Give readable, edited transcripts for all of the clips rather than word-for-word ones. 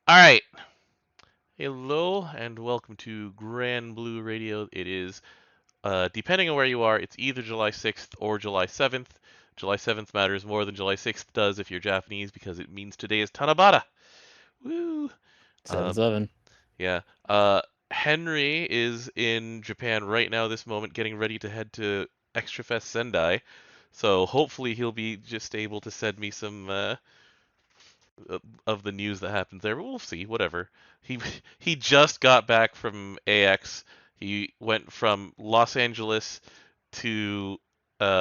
All right. Hello and welcome to Granblue Radio. It is, depending on where you are, it's either July 6th or July 7th. July 7th matters more than July 6th does if you're Japanese because it means today is Tanabata. Woo! Um, 7-7. yeah. Henry is in Japan right now, this moment, getting ready to head to Extra Fest Sendai. So hopefully he'll be just able to send me some of the news that happens there. But we'll see. Whatever. He he just got back from AX. He went from Los Angeles to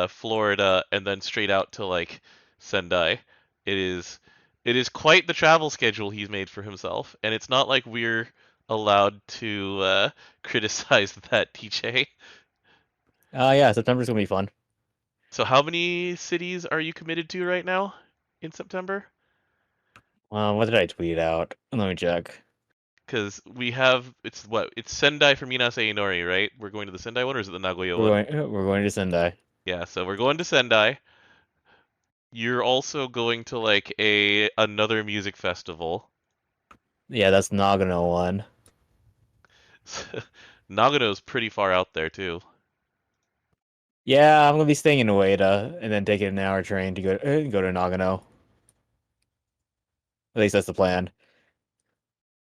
Florida and then straight out to like Sendai. It is it is quite the travel schedule he's made for himself, and it's not like we're allowed to criticize that, TJ. Yeah, September's gonna be fun. So how many cities are you committed to right now in September? What did I tweet out? Let me check. Because we have it's Sendai for Minase Inori, right? We're going to the Sendai one, or is it the Nagoya We're one? going to Sendai. Yeah, so we're going to Sendai. You're also going to like a another music festival. Yeah, that's Nagano one. Nagano's pretty far out there too. Yeah, I'm gonna be staying in Ueda and then taking an hour train to go to Nagano. At least that's the plan.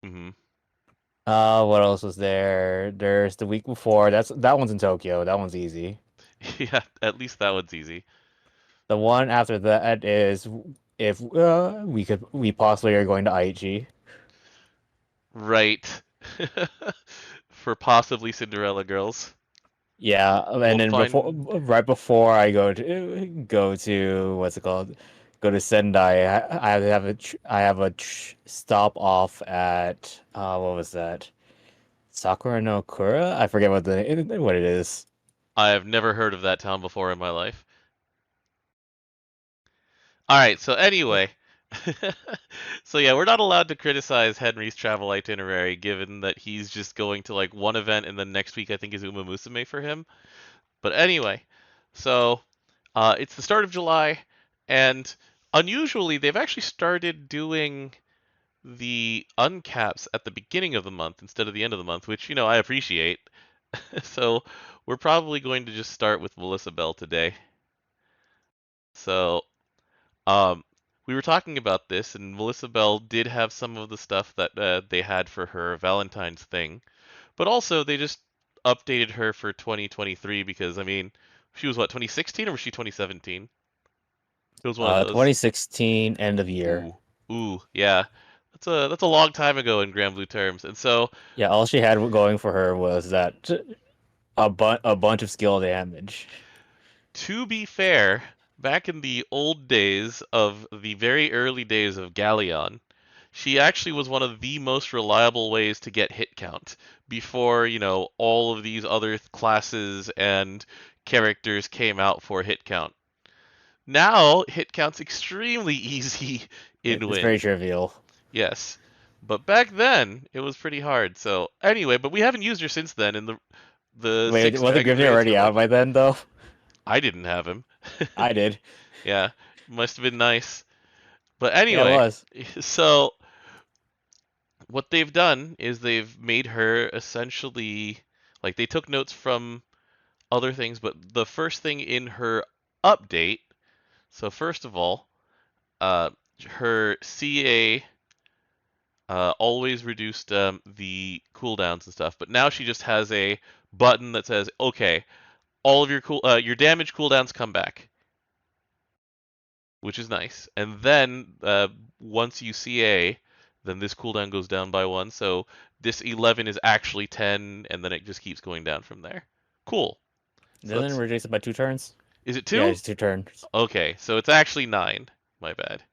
Hmm. What else was there? There's the week before. That one's in Tokyo. That one's easy. Yeah, at least that one's easy. The one after that is if we possibly are going to Aichi. Right. For possibly Cinderella Girls. Yeah, and We'll then find. right before I go to what's it called? Go to Sendai. I have a stop off at what was that? Sakura no Kura? I forget what it is. I have never heard of that town before in my life. All right, so anyway, so yeah, we're not allowed to criticize Henry's travel itinerary given that he's just going to like one event and then next week I think is Uma Musume for him. But anyway, so it's the start of July and unusually they've actually started doing the uncaps at the beginning of the month instead of the end of the month, which I appreciate. So we're probably going to just start with Melissabelle today. So Um, we were talking about this, and Melissa Bell did have some of the stuff that they had for her Valentine's thing, but also they just updated her for 2023 because I mean, she was what 2016 or was she 2017? It was one of those. 2016 end of year. Ooh, ooh, yeah, that's a long time ago in Granblue terms, and so Yeah, all she had going for her was that a bunch of skill damage. to be fair, back in the old days of the very early days of Galleon, she actually was one of the most reliable ways to get hit count before, all of these other classes and characters came out for hit count. Now, hit count's extremely easy in It's very Wind. trivial. Yes. But back then, it was pretty hard. So, anyway, but we haven't used her since then, and the Wait, six wasn't Dragon Griffin Variants are already out by legend. then though? I didn't have him. I did. Yeah, must have been nice. But Yeah, it anyway, was. so what they've done is they've made her essentially like they took notes from other things, but the first thing in her update, so first of all, uh, her CA always reduced the cooldowns and stuff, but now she just has a button that says, okay, all of your damage cooldowns come back, which is nice. And then once you CA, then this cooldown goes down by one. So this 11 is actually 10, and then it just keeps going down from there. Cool. So Doesn't it that's reduce it by 2 turns? is it Yeah, two? it's 2 turns. Okay, so it's actually nine. My bad.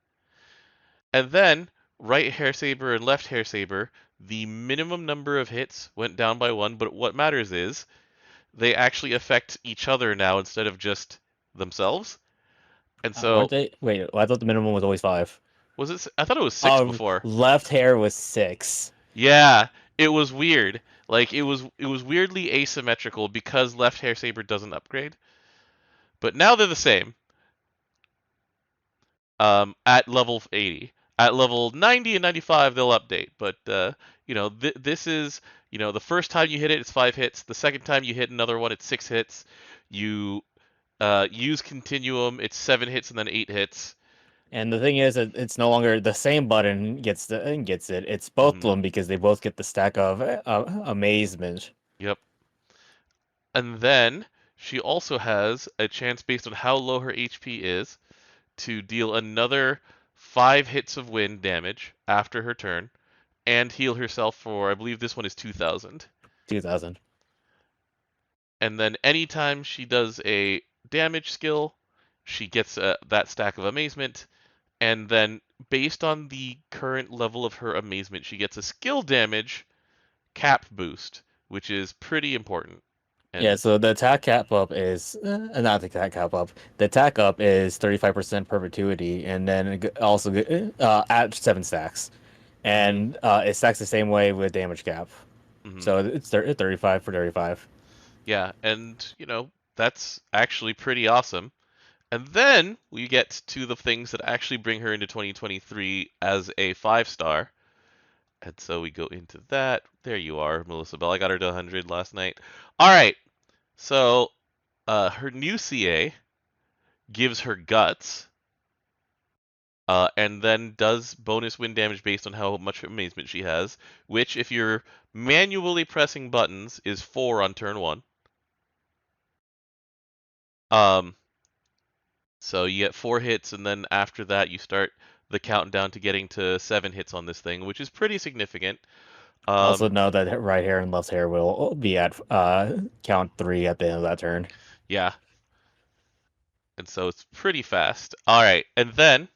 And then right hair saber and left hair saber, the minimum number of hits went down by one. But what matters is they actually affect each other now instead of just themselves. And Weren't so they? Wait, I thought the minimum was always 5. was it? I thought it was six before. Left hair was 6. Yeah, it was weird. Like it was weirdly asymmetrical because left hair saber doesn't upgrade. But now they're the same at level 80. At level 90 and 95, they'll update. But this is the first time you hit it, it's 5 hits. The second time you hit another one, it's 6 hits. You use Continuum, it's 7 hits and then 8 hits. And the thing is, it's no longer the same button gets it. It's both of Hmm. them because they both get the stack of amazement. Yep. And then she also has a chance based on how low her HP is to deal another 5 hits of wind damage after her turn and heal herself for, I believe this one is 2,000. 2000. And then anytime she does a damage skill, she gets that stack of amazement. And then based on the current level of her amazement, she gets a skill damage cap boost, which is pretty important. Yeah, And so the attack cap up is not the attack cap up. The attack up is 35% perpetuity, and then also at 7 stacks, mhm, and it stacks the same way with damage cap. mhm. So it's 35 for 35. Yeah, and that's actually pretty awesome. And then we get to the things that actually bring her into 2023 as a 5 star. And so we go into that. There you are, Melissabelle. I got her to 100 last night. All right. So her new CA gives her guts, and then does bonus wind damage based on how much amazement she has, which, if you're manually pressing buttons, is 4 on turn 1. Um, so you get 4 hits, and then after that, you start the countdown to getting to 7 hits on this thing, which is pretty significant. Also Um, know that right hair and left hair will be at count 3 at the end of that turn. yeah, and so it's pretty fast. All right, and then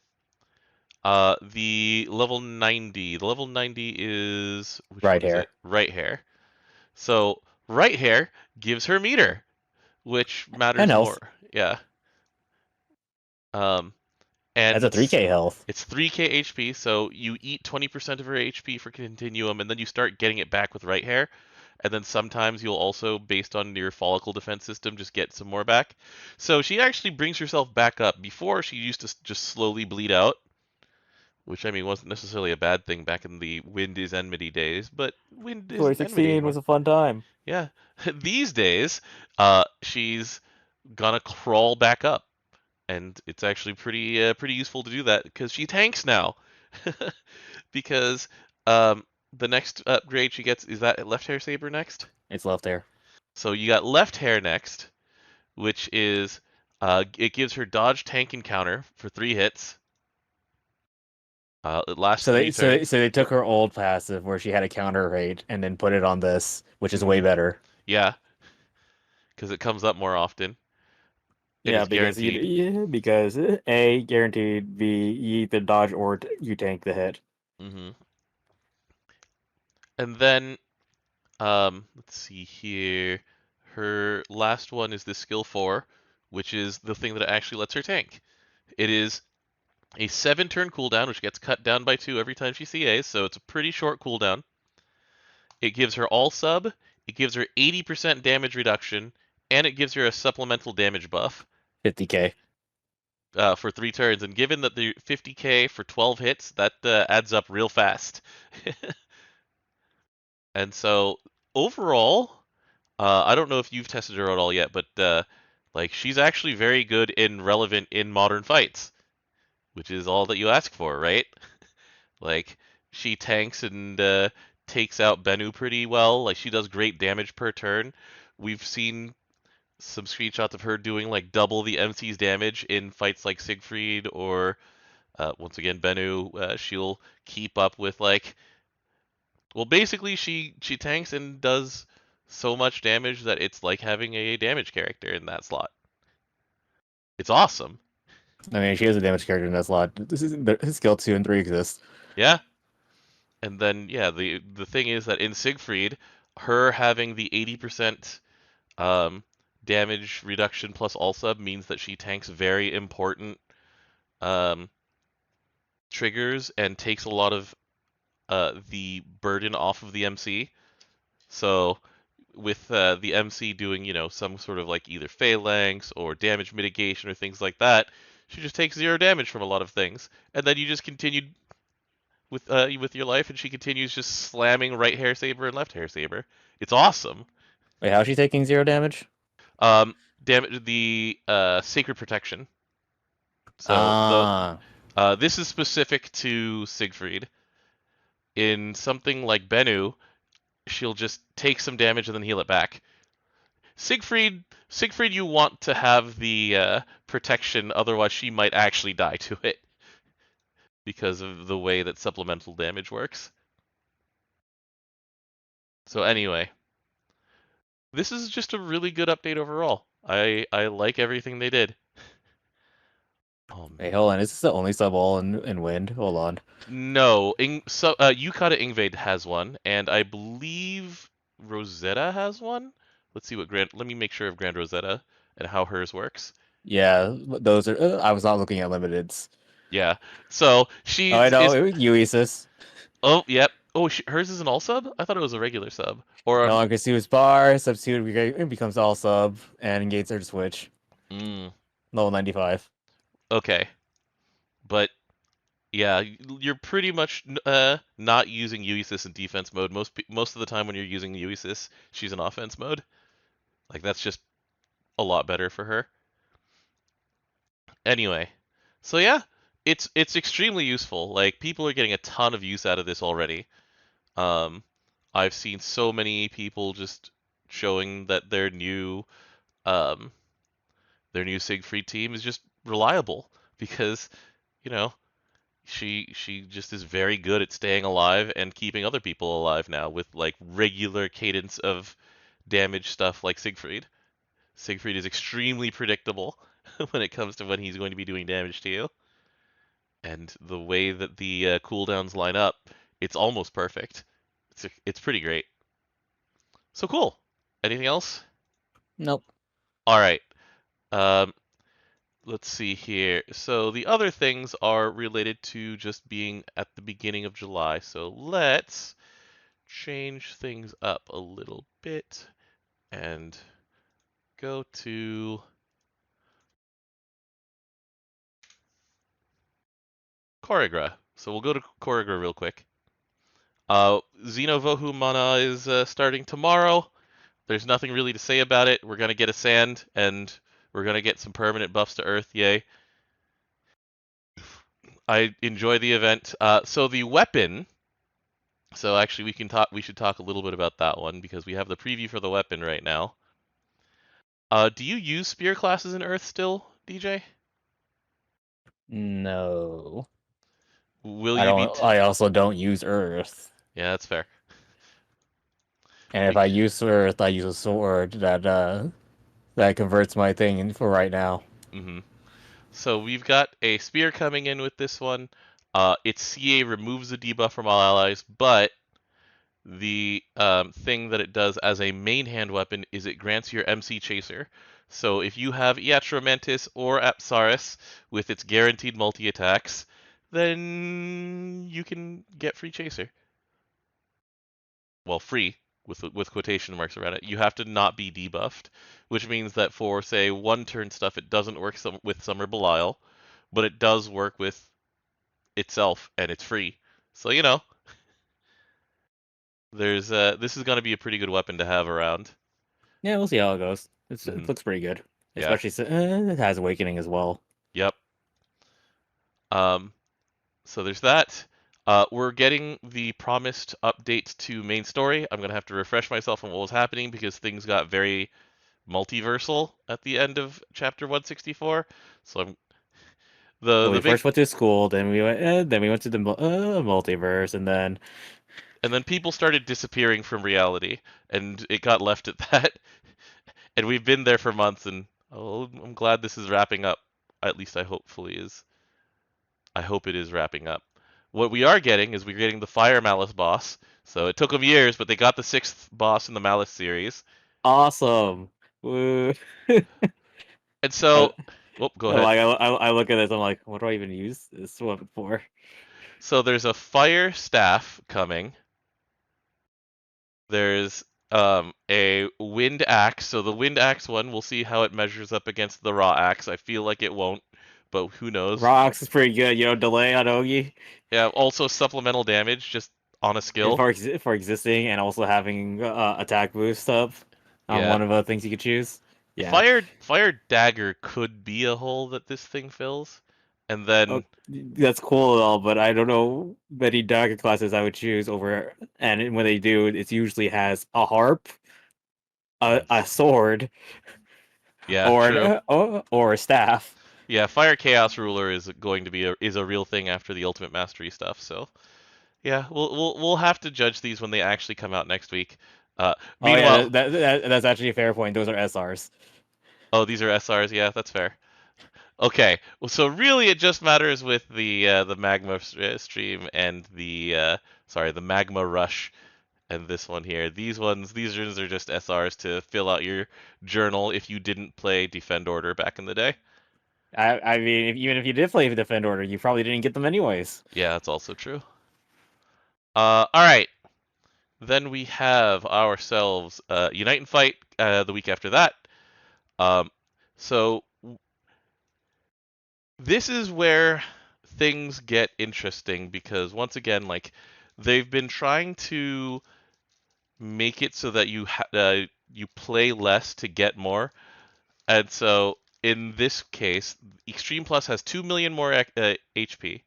the level 90. The level 90 is which Right one is it? hair Right hair. So right hair gives her meter, which and matters more. health. Yeah. Um, That's and a 3K health. it's 3k HP, so you eat 20% of her HP for Continuum, and then you start getting it back with right hair. And then sometimes you'll also, based on your follicle defense system, just get some more back. So she actually brings herself back up. Before, she used to just slowly bleed out, which I mean wasn't necessarily a bad thing back in the Wind is Enmity days, but Wind isn't Enmity 2016 anymore. was a fun time. Yeah, these days, she's gonna crawl back up, and it's actually pretty useful to do that because she tanks now. Because the next upgrade she gets is that left hair saber next. It's left hair. So you got left hair next, which is it gives her dodge tank encounter for 3 hits. It lasts So three they so they, turns. so they took her old passive where she had a counter rate and then put it on this, which is way Hmm. better. Yeah, because it comes up more often and Yeah, is guaranteed. because A guaranteed, B you either dodge or you tank the hit. Hmm. And then let's see here. Her last one is the skill 4, which is the thing that actually lets her tank. It is a 7 turn cooldown, which gets cut down by 2 every time she CAs, so it's a pretty short cooldown. It gives her all sub, it gives her 80% damage reduction, and it gives her a supplemental damage buff 50K. for 3 turns. And given that the 50k for 12 hits, that adds up real fast. And so overall, I don't know if you've tested her at all yet, but like she's actually very good and relevant in modern fights, which is all that you ask for, right? Like she tanks and takes out Bennu pretty well. Like she does great damage per turn. We've seen some screenshots of her doing like double the MC's damage in fights like Siegfried or once again Bennu. She'll keep up with like well basically she tanks and does so much damage that it's like having a damage character in that slot. It's awesome. I mean, she is a damage character in that slot. This is skill 2 and 3 exist. Yeah. And then yeah, the thing is that in Siegfried, her having the 80% um, damage reduction plus all sub means that she tanks very important um, triggers and takes a lot of the burden off of the MC. So with the MC doing some sort of like either phalanx or damage mitigation or things like that, she just takes 0 damage from a lot of things, and then you just continue with your life, and she continues just slamming right hair saber and left hair saber. It's awesome. Wait, how's she taking 0 damage? Um, damn the sacred protection. So the Ah, this is specific to Siegfried. In something like Bennu, she'll just take some damage and then heal it back. Siegfried, you want to have the protection, otherwise she might actually die to it because of the way that supplemental damage works. So anyway, this is just a really good update overall. I like everything they did. Oh wait, man. hold on. Is this the only sub all in wind? Hold on. No, Yukata Ingvade has one, and I believe Rosetta has one. Let's see what Grand. Let me make sure of Grand Rosetta and how hers works. Yeah, those are. I was not looking at limiteds. Yeah. So Oh, she I know. is. Uesis. Oh, yep. Oh, hers is an all sub. I thought it was a regular sub. Or No longer sues bar. Substitute becomes all sub and gates her to switch. mm, Level 95. okay, but yeah, you're pretty much not using Uesis in defense mode. Most of the time when you're using Uesis, she's in offense mode. Like that's just a lot better for her. Anyway, so yeah, it's extremely useful. Like people are getting a ton of use out of this already. Um, I've seen so many people just showing that um their new Siegfried team is just reliable because you know she just is very good at staying alive and keeping other people alive now with like regular cadence of damage stuff like Siegfried. Siegfried is extremely predictable when it comes to when he's going to be doing damage to you. And the way that the cooldowns line up, it's almost perfect. It's pretty great. So cool. Anything else? Nope. All right. Um, let's see here. So the other things are related to just being at the beginning of July. So let's change things up a little bit and go to Koregra. So we'll go to Koregra real quick. Xenovohu Mana is starting tomorrow. There's nothing really to say about it. We're gonna get a sand, and we're gonna get some permanent buffs to Earth. Yay! I enjoy the event. So the weapon. So actually, we can talk. We should talk a little bit about that one because we have the preview for the weapon right now. Do you use spear classes in Earth still, DJ? No. Will I you be? don't. I also don't use Earth. Yeah, that's fair. And if Bec- I use Earth, I use a sword that converts my thing in for right now. mhm. So we've got a spear coming in with this one. Its CA removes the debuff from all allies, but the thing that it does as a main hand weapon is it grants your MC Chaser. So if you have Iatromantis or Apsaris with its guaranteed multi-attacks, then you can get free Chaser. Well, free with quotation marks around it. You have to not be debuffed, which means that for say one turn stuff, it doesn't work with Summer Belial, but it does work with itself, and it's free. So there's this is going to be a pretty good weapon to have around. Yeah, we'll see how it goes. It Hmm. looks pretty good, Yeah. especially it has Awakening as well. Yep. Um. So there's that. We're getting the promised update to main story. I'm gonna have to refresh myself on what was happening because things got very multiversal at the end of chapter 164. So I'm Well, the we big first went to school, then we went to the multiverse, and then and then people started disappearing from reality, and it got left at that. And we've been there for months, and oh, I'm glad this is wrapping up. At least I hopefully is. I hope it is wrapping up. What we are getting is we're getting the Fire Malice boss. So it took them years, but they got the sixth boss in the Malice series. awesome. Woo. And so, I, oh, go I'm ahead. like, I look at this, I'm like, what do I even use this weapon for? So there's a Fire Staff coming. There's a Wind Axe. So the Wind Axe one, we'll see how it measures up against the Raw Axe. I feel like it won't, but who knows? Rocks is pretty good. Delay on Ogi Yeah, also supplemental damage just on a skill. for existing and also having attack boost up on Yeah. one of the things you could choose. Yeah. Fire dagger could be a hole that this thing fills. And Oh, then that's cool and all, but I don't know many dagger classes I would choose over. And when they do, it usually has a harp, mm, a sword, yeah, true. or a staff. Yeah, Fire Chaos Ruler is going to be a real thing after the Ultimate Mastery stuff. So yeah, we'll have to judge these when they actually come out next week. Oh yeah, Meanwhile, that's actually a fair point. Those are SRs. oh, these are SRs. Yeah, that's fair. Okay, well, so really it just matters with the magma stream and the magma rush and this one here. These ones are just SRs to fill out your journal if you didn't play Defend Order back in the day. I mean, even if you did play the Defend Order, you probably didn't get them anyways. Yeah, that's also true. All right. Then we have ourselves Unite and Fight the week after that. Um, so this is where things get interesting because once again, like they've been trying to make it so that you play less to get more, and so in this case, Extreme Plus has 2 million more HP,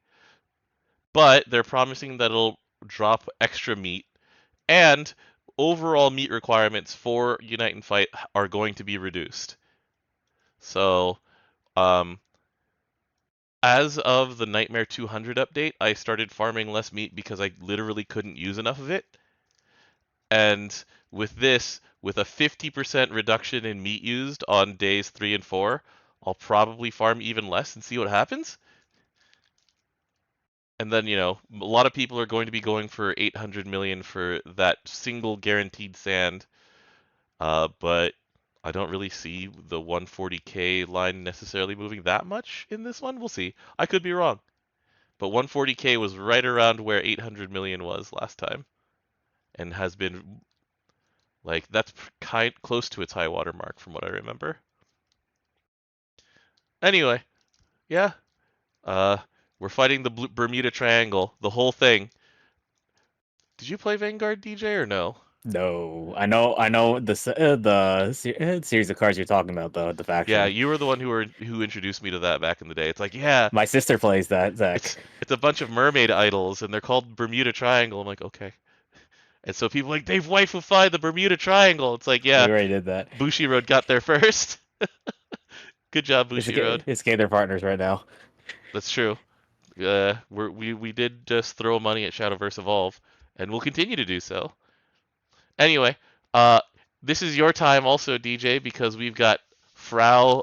but they're promising that it'll drop extra meat and overall meat requirements for Unite and Fight are going to be reduced. So, um, as of the Nightmare 200 update, I started farming less meat because I literally couldn't use enough of it. And with this, with a 50% reduction in meat used on days 3 and 4, I'll probably farm even less and see what happens. And then, a lot of people are going to be going for 800 million for that single guaranteed sand. But I don't really see the 140k line necessarily moving that much in this one. We'll see. I could be wrong. But 140k was right around where 800 million was last time and has been like that's kind close to its high water mark from what I remember. Anyway, yeah. Uh we're fighting the Bermuda Triangle, the whole thing. Did you play Vanguard DJ or no? No, I know the series of cards you're talking about, the Yeah, faction. you were the one who introduced me to that back in the day. It's like, yeah, My sister plays that, Zach. it's a bunch of mermaid idols and they're called Bermuda Triangle. I'm like, okay. And so people are like they've waifufied the Bermuda Triangle. It's like, We yeah, already did that. Bushiroad got there first. Good job, Bushiroad. It's okay, they're partners right now. That's true. We did just throw money at Shadowverse Evolve, and we'll continue to do so. Anyway, uh, this is your time also, DJ, because we've got Frau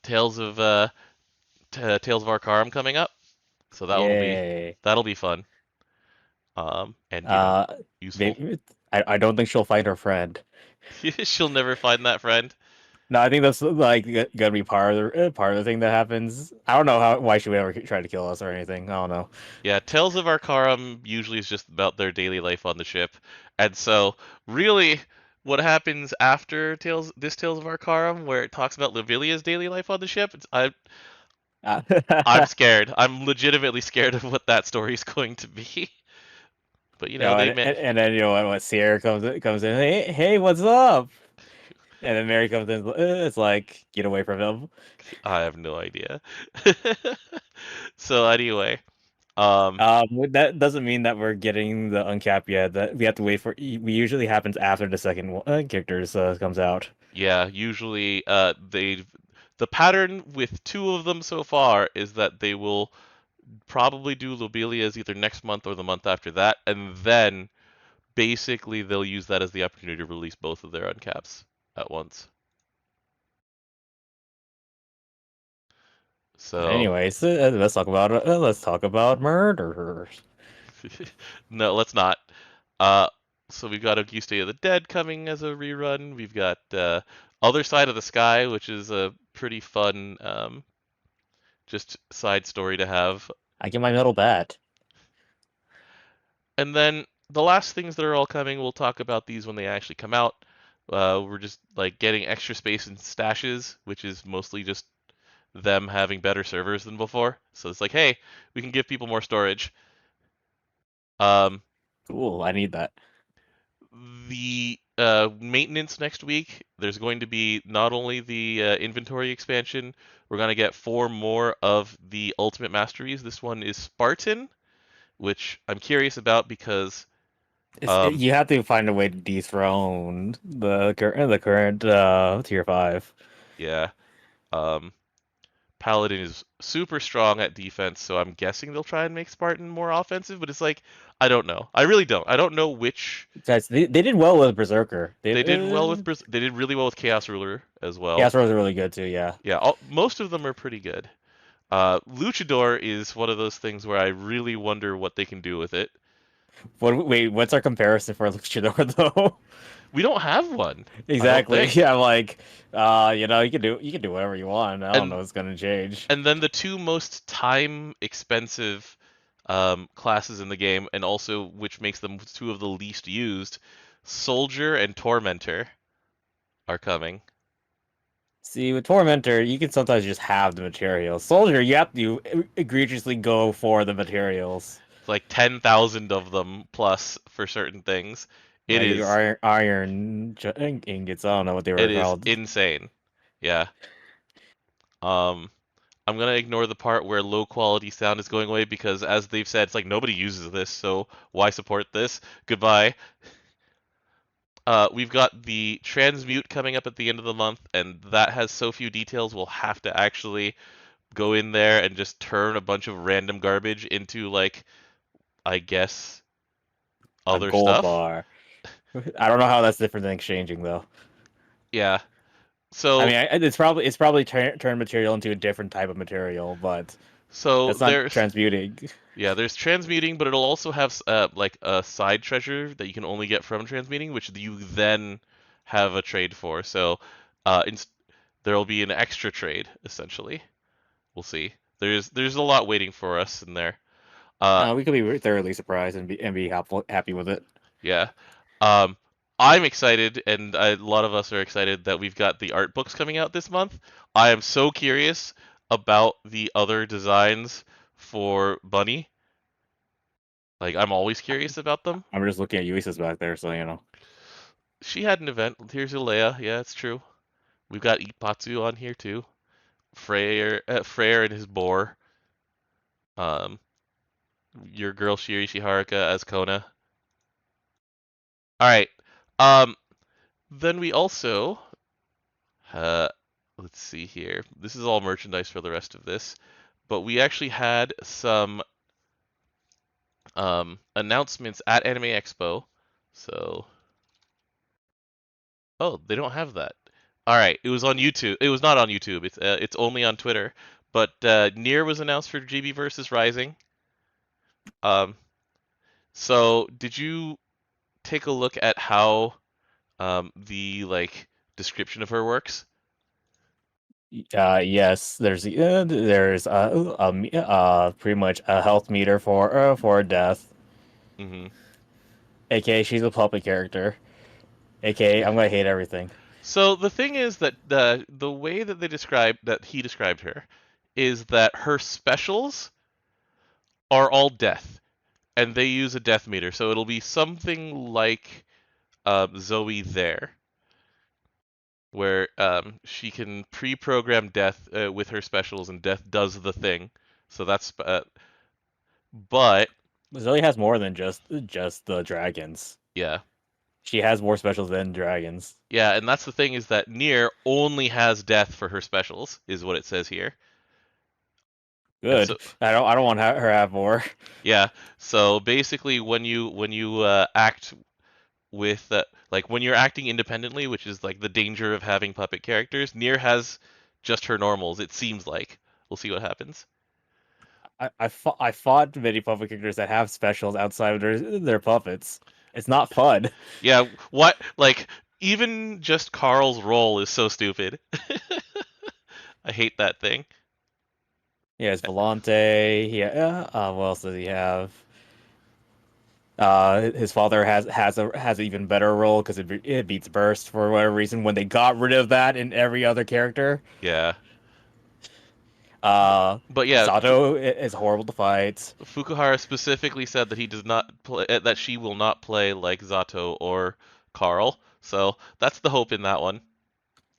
Tales of Tales of Arcarum coming up, so Yay. that'll be fun. And Uh, useful. maybe, I don't think she'll find her friend. She'll never find that friend. No, I think that's like gonna be part of the thing that happens. I don't know why she would ever try to kill us or anything. I don't know. Yeah, Tales of Arcarum usually is just about their daily life on the ship, and so really, what happens after Tales of Arcarum, where it talks about Livilia's daily life on the ship, Uh, I'm scared. I'm legitimately scared of what that story is going to be. But they may. and then what Sierra comes in. Hey, what's up? And then Mary comes in. It's like get away from him. I have no idea. So anyway, That doesn't mean that we're getting the uncap yet. That we have to wait for. We usually happens after the second character comes out. yeah, usually the pattern with two of them so far is that they will probably do Lobelia's either next month or the month after that, and then basically they'll use that as the opportunity to release both of their uncaps at once. So Anyways, let's talk about murderers. no, let's not. Uh, so we've got Auguste of the Dead coming as a rerun. We've got Other Side of the Sky, which is a pretty fun just side story to have. I get my metal bat. And then the last things that are all coming, we'll talk about these when they actually come out. We're just like getting extra space in stashes, which is mostly just them having better servers than before. So it's like, hey, we can give people more storage. Um, Cool. I need that. the maintenance next week, there's going to be not only the inventory expansion, we're going to get 4 more of the Ultimate Masteries. This one is Spartan, which I'm curious about because, You have to find a way to dethrone the current tier 5. yeah, um, Paladin is super strong at defense, so I'm guessing they'll try and make Spartan more offensive, but it's like, I don't know. I really don't. I don't know which. Guys, they did well with Berserker. They did well with they did really well with Chaos Ruler as well. Chaos Rose are really good too. Yeah. Yeah, most of them are pretty good. Luchador is one of those things where I really wonder what they can do with it. Wait, what's our comparison for Luchador though? We don't have one, I don't Exactly. think. Yeah, like, you can do whatever you want. I don't know And what's gonna change. and then the two most time expensive classes in the game, and also which makes them two of the least used, Soldier and Tormentor are coming. See, with Tormentor, you can sometimes just have the materials. Soldier, you have to egregiously go for the materials. It's like 10,000 of them plus for certain things. It Like your is ingots. I don't know what they it were is called. insane. Yeah. Um I'm gonna ignore the part where low quality sound is going away because, as they've said, it's like nobody uses this, so why support this? Goodbye. We've got the transmute coming up at the end of the month, and that has so few details. We'll have to actually go in there and just turn a bunch of random garbage into, like, I guess, A other gold stuff. bar. I don't know how that's different than exchanging though. Yeah. I So mean, it's probably turn material into a different type of material, but so that's not there's transmuting. yeah, there's transmuting, but it'll also have like a side treasure that you can only get from transmuting, which you then have a trade for. So uh, inst- there'll be an extra trade essentially. We'll see. There's a lot waiting for us in there. Uh, We could be thoroughly surprised and be happy with it. yeah. Um, I'm excited, and a lot of us are excited that we've got the art books coming out this month. I am so curious about the other designs for Bunny. Like, I'm always curious about them. I'm just looking at Uisa's back there, so you know. She had an event. Here's Ilea. Yeah, it's true. We've got Ipatsu on here too. Freyr and his boar. Um, your girl Shiri Shiharuka as Kona. All right. Um, then we also uh, let's see here. This is all merchandise for the rest of this, but we actually had some announcements at Anime Expo. So, oh, they don't have that. All right, it was on YouTube. It was not on YouTube. It's only on Twitter. But Nier was announced for GB versus Rising. Um, so did you take a look at how the like description of her works? Yes, pretty much a health meter for death. Hmm. AKA she's a puppet character. AKA I'm gonna hate everything. So the thing is that the way that he described her is that her specials are all death, and they use a death meter. So it'll be something like Zoe there, where she can pre-program death with her specials, and death does the thing. So that's but Zoe has more than just the dragons. yeah, She has more specials than dragons. yeah, and that's the thing is that Nier only has death for her specials, is what it says here. And so Good. I don't want her to have more. yeah, so basically when you act with like when you're acting independently, which is like the danger of having puppet characters, Nier has just her normals. It seems like we'll see what happens. I fought many puppet characters that have specials outside of their puppets. It's not fun. Yeah, what like even just Carl's role is so stupid. I hate that thing. He has Volante. What else does he have? His father has an even better role because it beats Burst for whatever reason when they got rid of that in every other character. Yeah. But yeah, Sato is horrible to fight. Fukuhara specifically said that he does not play, that she will not play like Zato or Carl. So that's the hope in that one.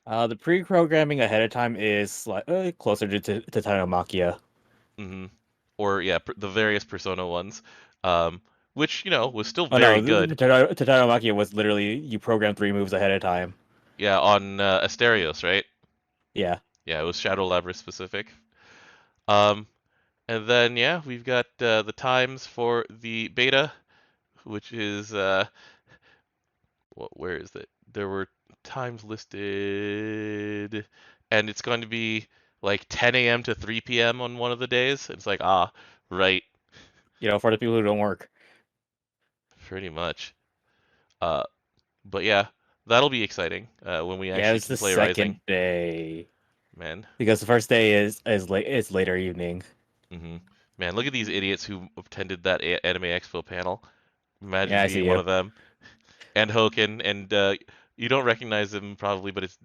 The pre-programming ahead of time is like closer to Tanomachia. hmm Or yeah, the various Persona ones, um, which was still Oh very no, good. Tanomachia was literally you program 3 moves ahead of time. Yeah, on Asterios, right? Yeah. Yeah, it was Shadow Labyrinth specific. Um, and then yeah, we've got the times for the beta, which is where is it? There were times listed, and it's going to be like 10 a.m. to 3 p.m. on one of the days. It's like, right, For the people who don't work. pretty much. Uh, but yeah, that'll be exciting when we Yeah, actually it's can the play Rising, second day man. because the first day is late. It's later evening. hmm Man, look at these idiots who attended that Anime Expo panel. Imagine Yeah, I being see one you. of them. And Hoken, and you don't recognize him probably, but it's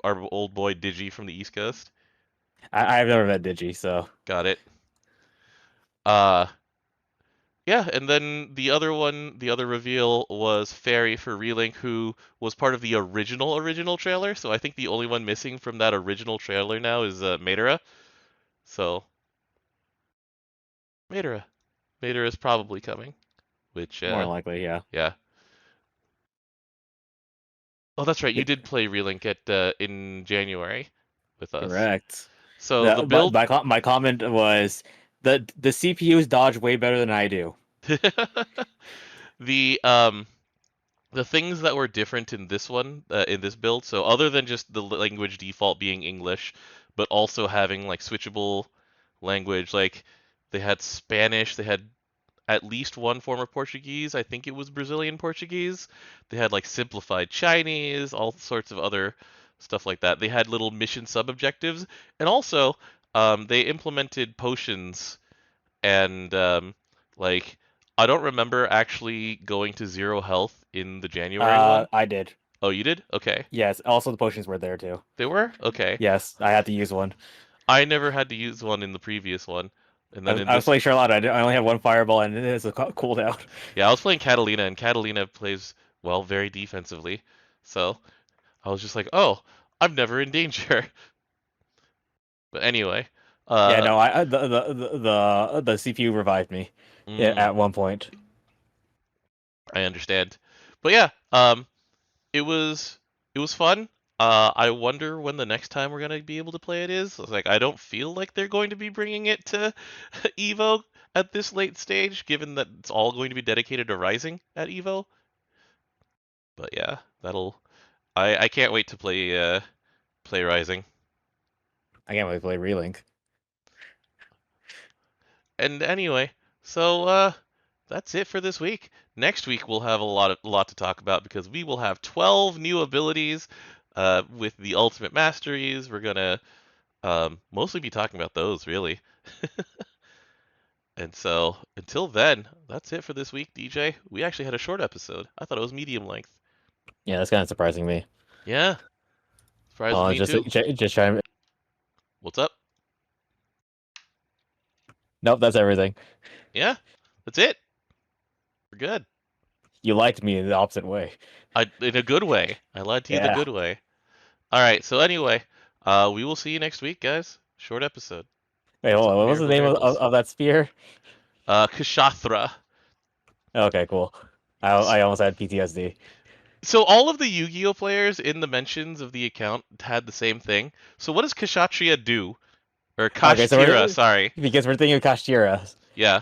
our old boy Digi from the East Coast. I've never met Digi, so Got it. Uh, yeah, and then the other one, the other reveal was Fairy for Relink, who was part of the original trailer. So I think the only one missing from that original trailer now is Madara. So Madara, Madara is probably coming. Which, more than likely, yeah. yeah. Oh, that's right. You Yeah, did play Relink at in January with us. correct. So the build, My comment was the CPUs dodge way better than I do. the um the things that were different in this one, in this build, so other than just the language default being English, but also having like switchable language, like they had Spanish, they had at least one form of Portuguese, I think it was Brazilian Portuguese. They had like simplified Chinese, all sorts of other stuff like that. They had little mission sub objectives, and also they implemented potions and like I don't remember actually going to zero health in the January one. I did. Oh, you did? Okay. Yes. Also, the potions were there too. They were? Okay. Yes, I had to use one. I never had to use one in the previous one. And then in I was this, playing Charlotte. I only have one fireball, and it is a cooldown. yeah, I was playing Catalina, and Catalina plays, well, very defensively. So I was just like, oh, I'm never in danger. But anyway, Yeah, uh, no, the CPU revived me mm, at one point. I understand. But yeah, it was it was fun. I wonder when the next time we're gonna be able to play it is. I was like, I don't feel like they're going to be bringing it to Evo at this late stage, given that it's all going to be dedicated to Rising at Evo. But yeah, that'll. I can't wait to play Rising. I can't wait to play Relink. And anyway, so that's it for this week. Next week we'll have a lot to talk about because we will have 12 new abilities with the ultimate masteries. We're gonna mostly be talking about those, really. And so, until then, that's it for this week, DJ. We actually had a short episode. I thought it was medium length. Yeah, that's kind of surprising me. Yeah, surprises me too. Just trying. What's up? Nope, that's everything. Yeah, that's it. We're good. You liked me in the opposite way. In a good way. I lied to you the Yeah. good way. All right. So anyway, we will see you next week, guys. Short episode. Wait, What's hold up, on. What was the name Miracles? of that spear? Kshathra. Okay, cool. I almost had PTSD. So all of the Yu-Gi-Oh players in the mentions of the account had the same thing. So what does Kshatriya do? Or Okay, so Kashtira, sorry. because we're thinking of Kashtira. Yeah.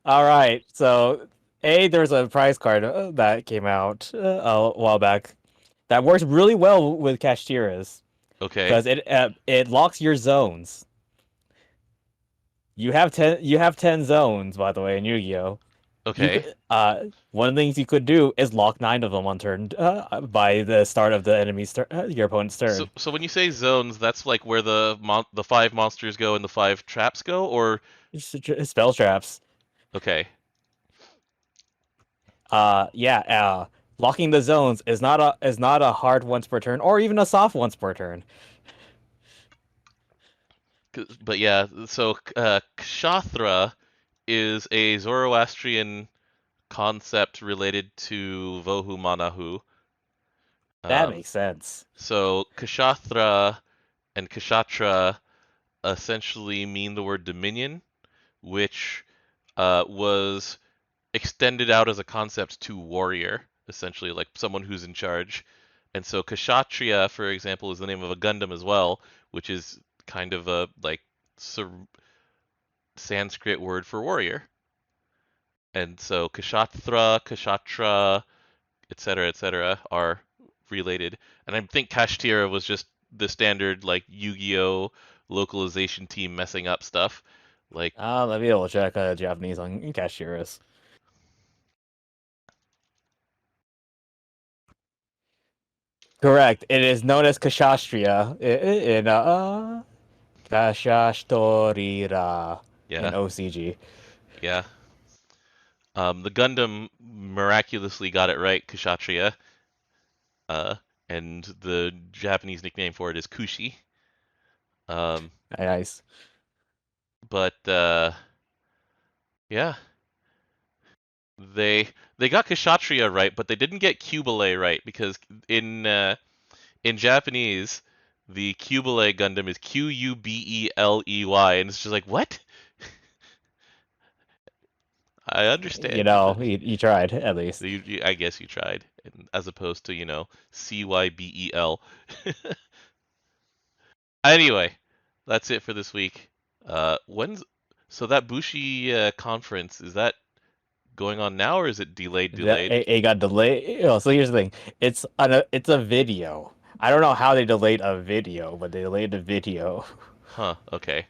All right, so there's a prize card that came out a while back that works really well with Kashtiras Okay. because it locks your zones. You have ten zones, by the way, in Yu-Gi-Oh. You Okay. could one of the things you could do is lock 9 of them on turn by the start of the your opponent's So turn. so when you say zones, that's like where the five monsters go and the five traps go, or Spell traps. okay. Yeah. Locking the zones is not a hard once per turn or even a soft once per turn. But yeah, so Kshatra is a Zoroastrian concept related to Vohu Manahu. That Um, makes sense. so Kshatra and Kshatra essentially mean the word dominion, which was extended out as a concept to warrior, essentially like someone who's in charge. And so Kshatriya, for example, is the name of a Gundam as well, which is kind of a like Sanskrit word for warrior. And so Kshathra, Kshatra, etc., are related. And I think Kashtira was just the standard like Yu-Gi-Oh localization team messing up stuff. Like, Let me double check Japanese on cashiers. Correct. It is known as Kashastria in Kashashtorira in yeah, OCG. yeah. The Gundam miraculously got it right, Kshatriya, uh, and the Japanese nickname for it is Kushi. Um, Nice. but yeah, they they got Kshatriya right, but they didn't get Kubele right because in Japanese the Kubele Gundam is Qubeley, and it's just like what? I You understand, know, but you tried at least. I guess you tried, as opposed to Cybel. Anyway, that's it for this week. When's so that Bushi conference, is that going on now or is it delayed? That Delayed? it got delayed. So here's the thing. It's a video. I don't know how they delayed a video, but they delayed the video. Huh. Okay.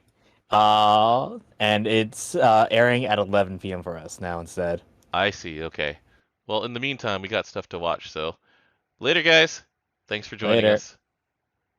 And it's airing at 11 p.m. for us now instead. I see. Okay. Well, in the meantime, we got stuff to watch. So later, guys. Thanks for joining Later. us.